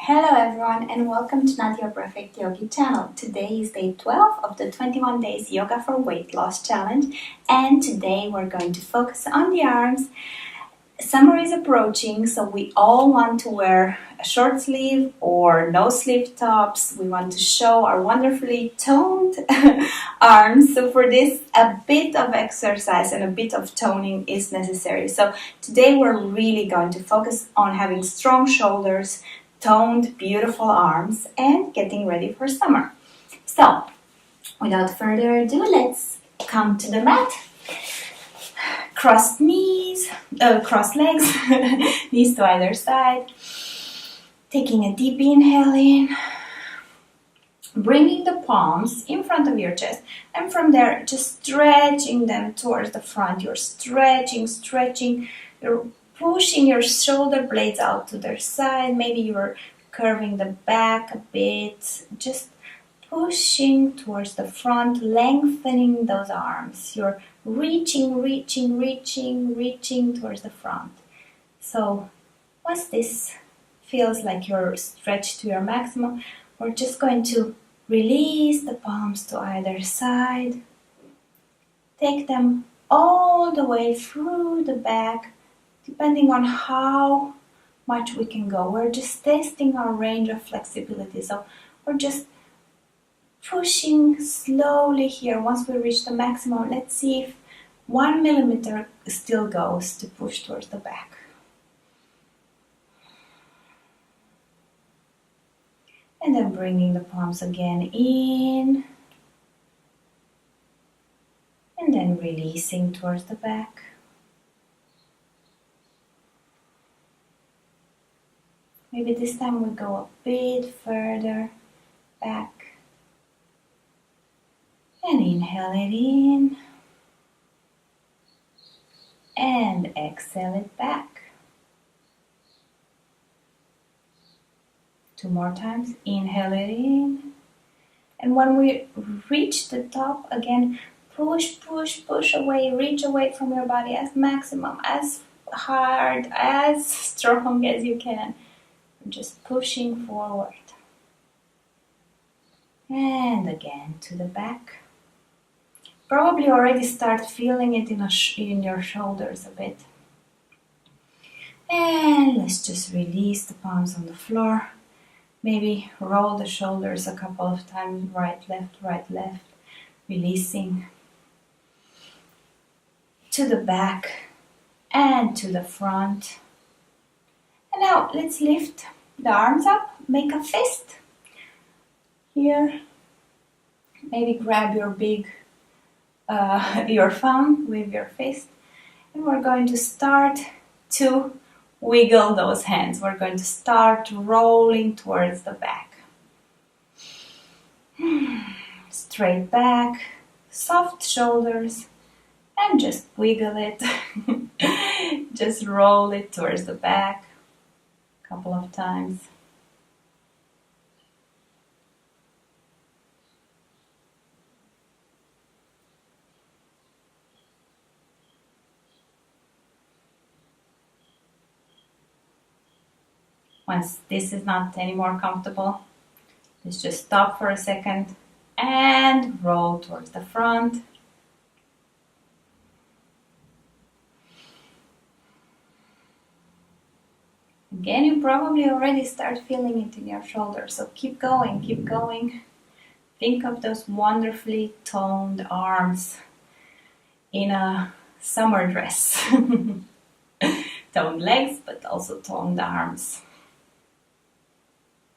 Hello everyone and welcome to Not Your Perfect Yogi channel. Today is day 12 of the 21 days yoga for weight loss challenge, and today we're going to focus on the arms. Summer is approaching, so we all want to wear a short sleeve or no sleeve tops. We want to show our wonderfully toned arms. So for this, a bit of exercise and a bit of toning is necessary. So today we're really going to focus on having strong shoulders, toned, beautiful arms, and getting ready for summer. So without further ado, let's come to the mat. Crossed knees, crossed legs, knees to either side. Taking a deep inhale in. Bringing the palms in front of your chest. And from there, just stretching them towards the front. You're stretching. You're pushing your shoulder blades out to their side. Maybe you're curving the back a bit. Just pushing towards the front, lengthening those arms. You're reaching towards the front. So once this feels like you're stretched to your maximum, we're just going to release the palms to either side. Take them all the way through the back, depending on how much we can go. We're just testing our range of flexibility. So we're just pushing slowly here. Once we reach the maximum, let's see if 1 millimeter still goes to push towards the back. And then bringing the palms again in. And then releasing towards the back. Maybe this time we go a bit further back. And inhale it in. And exhale it back. 2 more times. Inhale it in. And when we reach the top, again, push away. Reach away from your body as maximum, as hard, as strong as you can. Just pushing forward. And again to the back. Probably already start feeling it in your shoulders a bit. And let's just release the palms on the floor. Maybe roll the shoulders a couple of times, right, left, releasing to the back and to the front. And now let's lift the arms up, make a fist. Here, maybe grab your your thumb with your fist, and we're going to start to wiggle those hands. We're going to start rolling towards the back. Straight back, soft shoulders, and just wiggle it. Just roll it towards the back a couple of times. Once this is not any more comfortable, let's just stop for a second and roll towards the front. Again, you probably already start feeling it in your shoulders, so keep going. Think of those wonderfully toned arms in a summer dress. Toned legs, but also toned arms.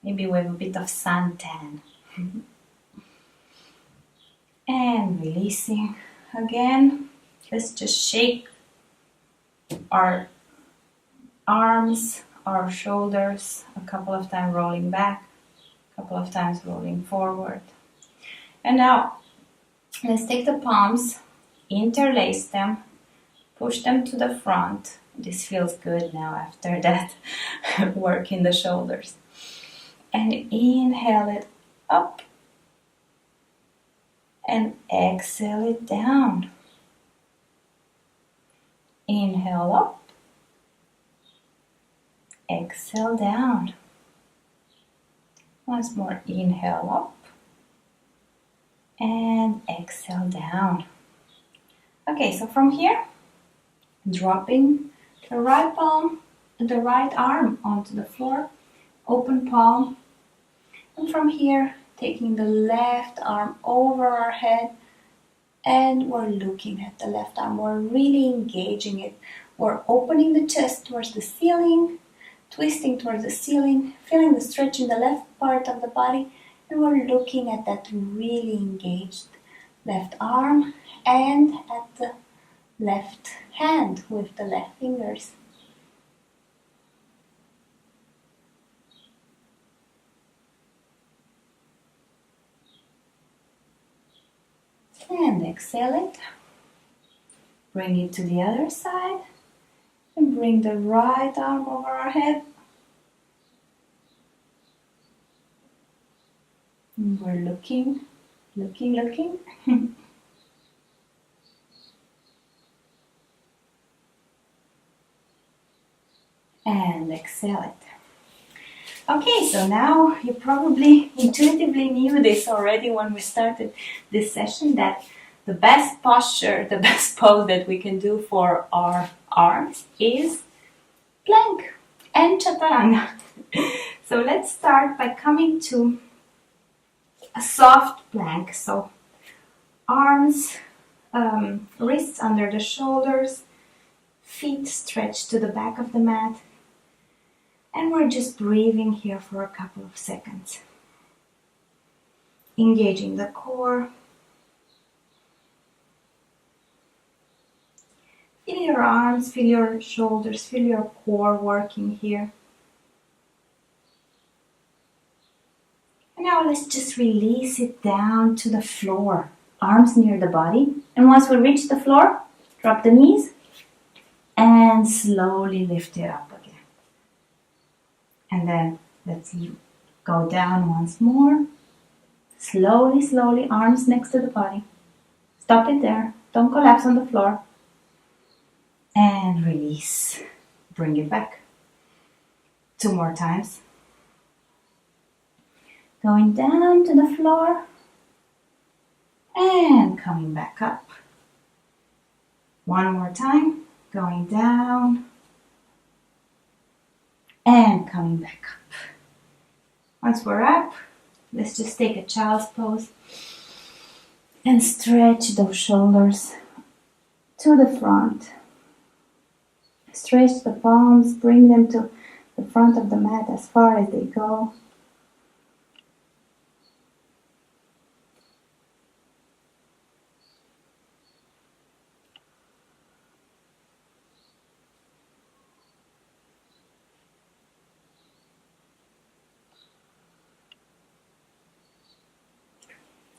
Maybe with a bit of suntan. And releasing again. Let's just shake our arms, our shoulders, a couple of times rolling back, a couple of times rolling forward. And now, let's take the palms, interlace them, push them to the front. This feels good now after that work in the shoulders. And inhale it up and exhale it down. Inhale up, exhale down. Once more, inhale up and exhale down. Okay, so from here, dropping the right palm and the right arm onto the floor, open palm, and from here, taking the left arm over our head, and we're looking at the left arm. We're really engaging it. We're opening the chest towards the ceiling, twisting towards the ceiling, feeling the stretch in the left part of the body, and we're looking at that really engaged left arm and at the left hand with the left fingers. And exhale it. Bring it to the other side and bring the right arm over our head. And we're looking. And exhale it. Okay, so now you probably intuitively knew this already when we started this session, that the best posture, the best pose that we can do for our arms is plank and chaturanga. So let's start by coming to a soft plank. So arms, wrists under the shoulders, feet stretched to the back of the mat. And we're just breathing here for a couple of seconds. Engaging the core. Feel your arms, feel your shoulders, feel your core working here. And now let's just release it down to the floor. Arms near the body. And once we reach the floor, drop the knees and slowly lift it up again. And then let's go down once more. Slowly, arms next to the body. Stop it there. Don't collapse on the floor. And release. Bring it back. 2 more times. Going down to the floor. And coming back up. 1 more time. Going down. And coming back up. Once we're up, let's just take a child's pose and stretch those shoulders to the front. Stretch the palms, bring them to the front of the mat as far as they go.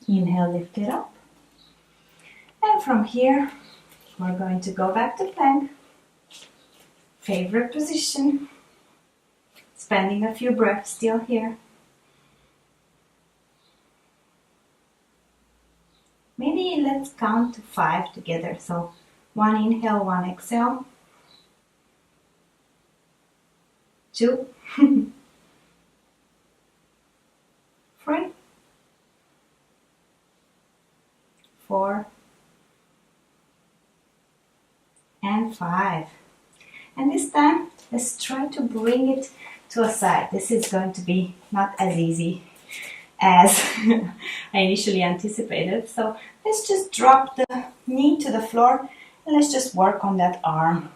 Inhale, lift it up. And from here, we're going to go back to plank. Favorite position. Spending a few breaths still here. Maybe let's count to 5 together. So 1 inhale, 1 exhale. 2. 3. 4 and 5. And this time, let's try to bring it to a side. This is going to be not as easy as I initially anticipated. So let's just drop the knee to the floor and let's just work on that arm.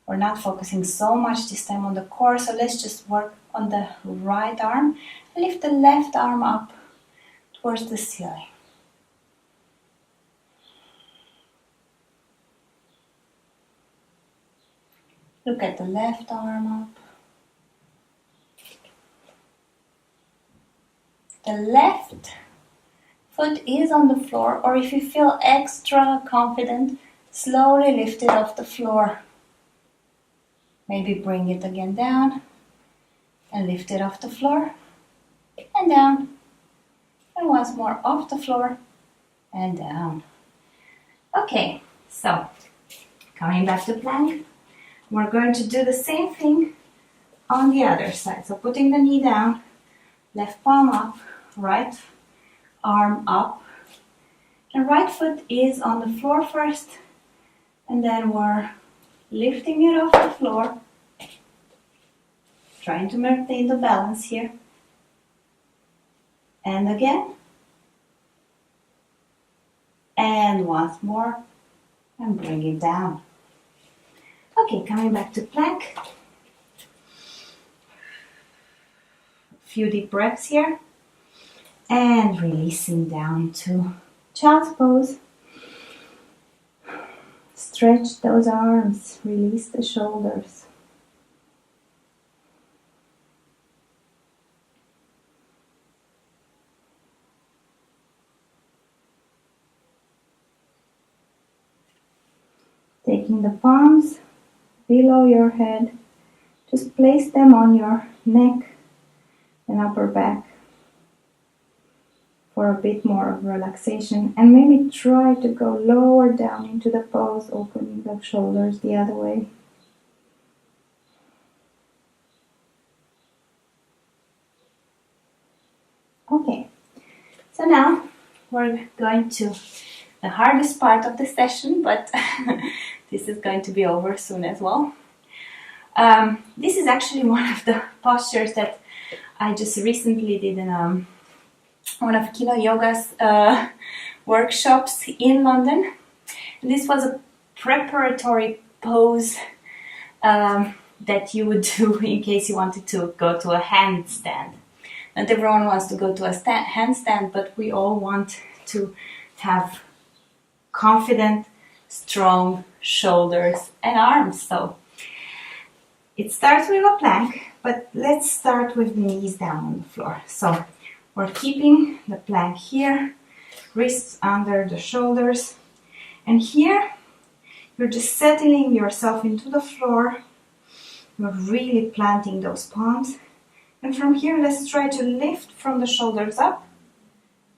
We're not focusing so much this time on the core, so let's just work on the right arm. Lift the left arm up towards the ceiling. Look at the left arm up. The left foot is on the floor, or if you feel extra confident, slowly lift it off the floor. Maybe bring it again down and lift it off the floor and down. And once more off the floor and down. Okay, so coming back to plank, we're going to do the same thing on the other side. So putting the knee down, left palm up, right arm up. And right foot is on the floor first, and then we're lifting it off the floor, trying to maintain the balance here. And again. And once more, and bring it down. Okay, coming back to plank. A few deep breaths here. And releasing down to child's pose. Stretch those arms, release the shoulders. Taking the palms below your head, just place them on your neck and upper back for a bit more of relaxation, and maybe try to go lower down into the pose, opening the shoulders the other way. Okay, so now we're going to the hardest part of the session, but this is going to be over soon as well. This is actually one of the postures that I just recently did in one of Kino Yoga's workshops in London. And this was a preparatory pose that you would do in case you wanted to go to a handstand. Not everyone wants to go to a handstand, but we all want to have confident, strong shoulders and arms. So it starts with a plank, but let's start with the knees down on the floor. So we're keeping the plank here, wrists under the shoulders, and here you're just settling yourself into the floor. You're really planting those palms, and from here let's try to lift from the shoulders up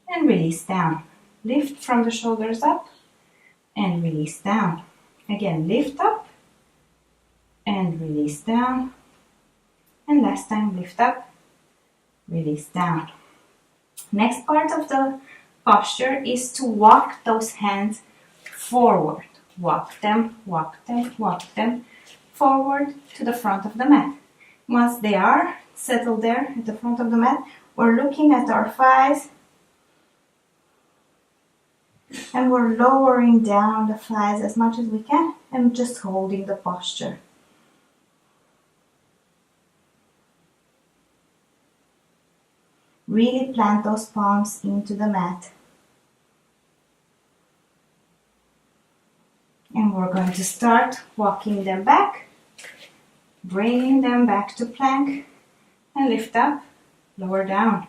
and release down. Lift from the shoulders up and release down. Again, lift up and release down, and last time lift up, release down. Next part of the posture is to walk those hands forward. Walk them, walk them, walk them forward to the front of the mat. Once they are settled there at the front of the mat, we're looking at our thighs and we're lowering down the thighs as much as we can and just holding the posture. Really plant those palms into the mat. And we're going to start walking them back, bringing them back to plank, and lift up, lower down,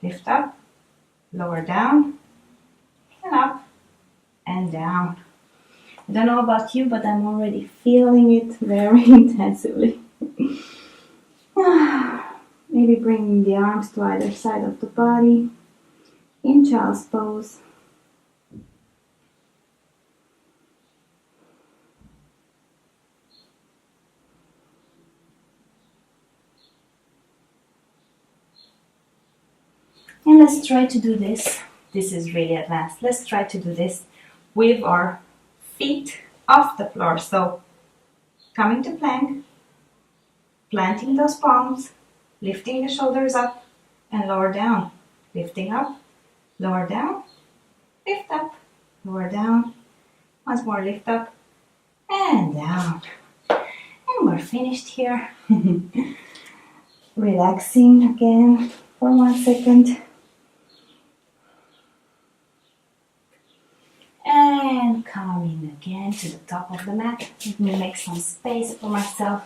lift up, lower down, and up and down. I don't know about you, but I'm already feeling it very intensively. Maybe bringing the arms to either side of the body in child's pose. And let's try to do this. This is really advanced. Let's try to do this with our feet off the floor. So coming to plank, planting those palms, lifting the shoulders up and lower down. Lifting up, lower down, lift up, lower down. Once more, lift up and down. And we're finished here. Relaxing again for 1 second. And coming again to the top of the mat. Let me make some space for myself,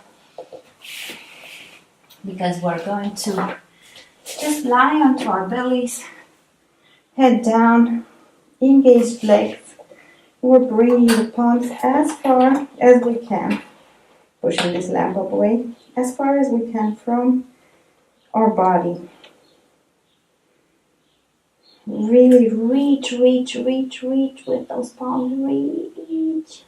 because we're going to just lie onto our bellies, head down, engaged legs. We're bringing the palms as far as we can, pushing this lamp up away, as far as we can from our body. Really reach, reach, reach, reach with those palms, reach.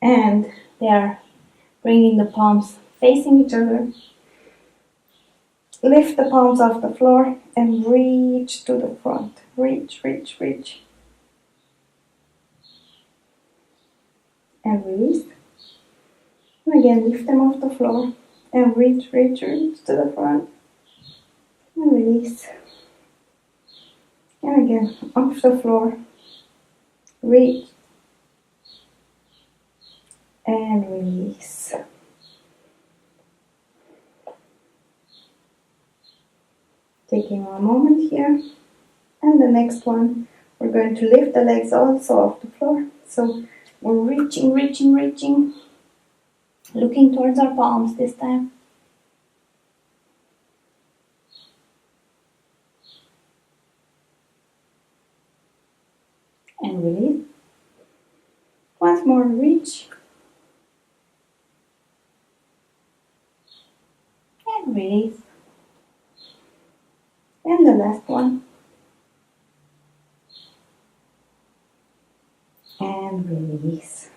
And they are bringing the palms facing each other. Lift the palms off the floor and reach to the front. Reach, reach, reach. And release. And again, lift them off the floor and reach, reach, reach to the front. And release. And again, off the floor. Reach. And release. Taking one moment here. And the next one, we're going to lift the legs also off the floor. So we're reaching, reaching, reaching. Looking towards our palms this time. And release. Once more, reach. And release. And the last one. And release.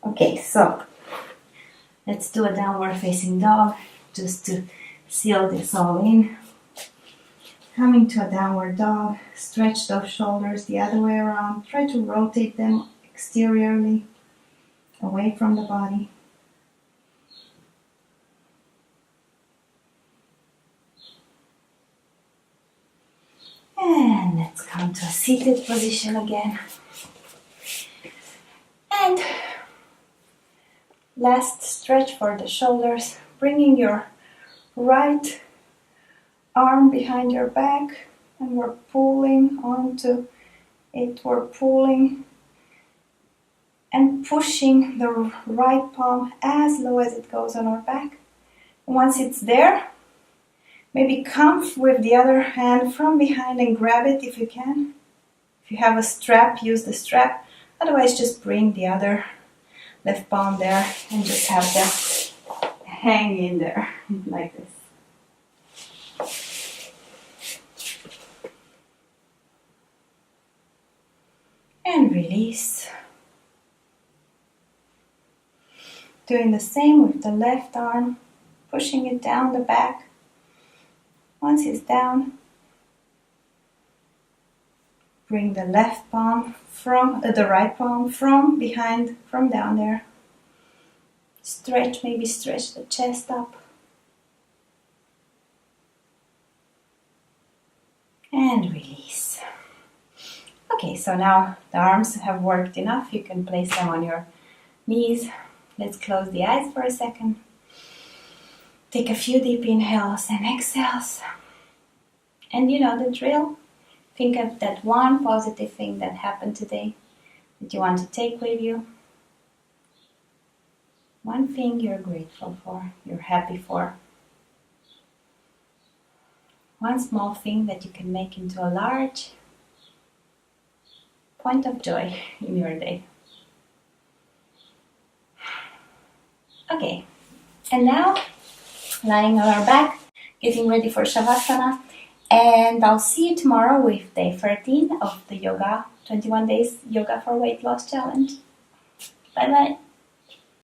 Okay, so let's do a downward facing dog just to seal this all in. Coming to a downward dog, stretch those shoulders the other way around. Try to rotate them exteriorly, away from the body. And let's come to a seated position again. And last stretch for the shoulders, bringing your right arm behind your back, and we're pulling onto it. We're pulling and pushing the right palm as low as it goes on our back. Once it's there, maybe come with the other hand from behind and grab it if you can. If you have a strap, use the strap. Otherwise, just bring the other left palm there and just have them hang in there like this. And release. Doing the same with the left arm, pushing it down the back. Once it's down, bring the left palm from the right palm from behind, from down there. Stretch, maybe stretch the chest up. And release. Okay, so now the arms have worked enough. You can place them on your knees. Let's close the eyes for a second. Take a few deep inhales and exhales. And you know the drill. Think of that one positive thing that happened today that you want to take with you. One thing you're grateful for, you're happy for. One small thing that you can make into a large point of joy in your day. Okay, and now lying on our back, getting ready for Shavasana. And I'll see you tomorrow with day 13 of the yoga, 21 days yoga for weight loss challenge. Bye bye.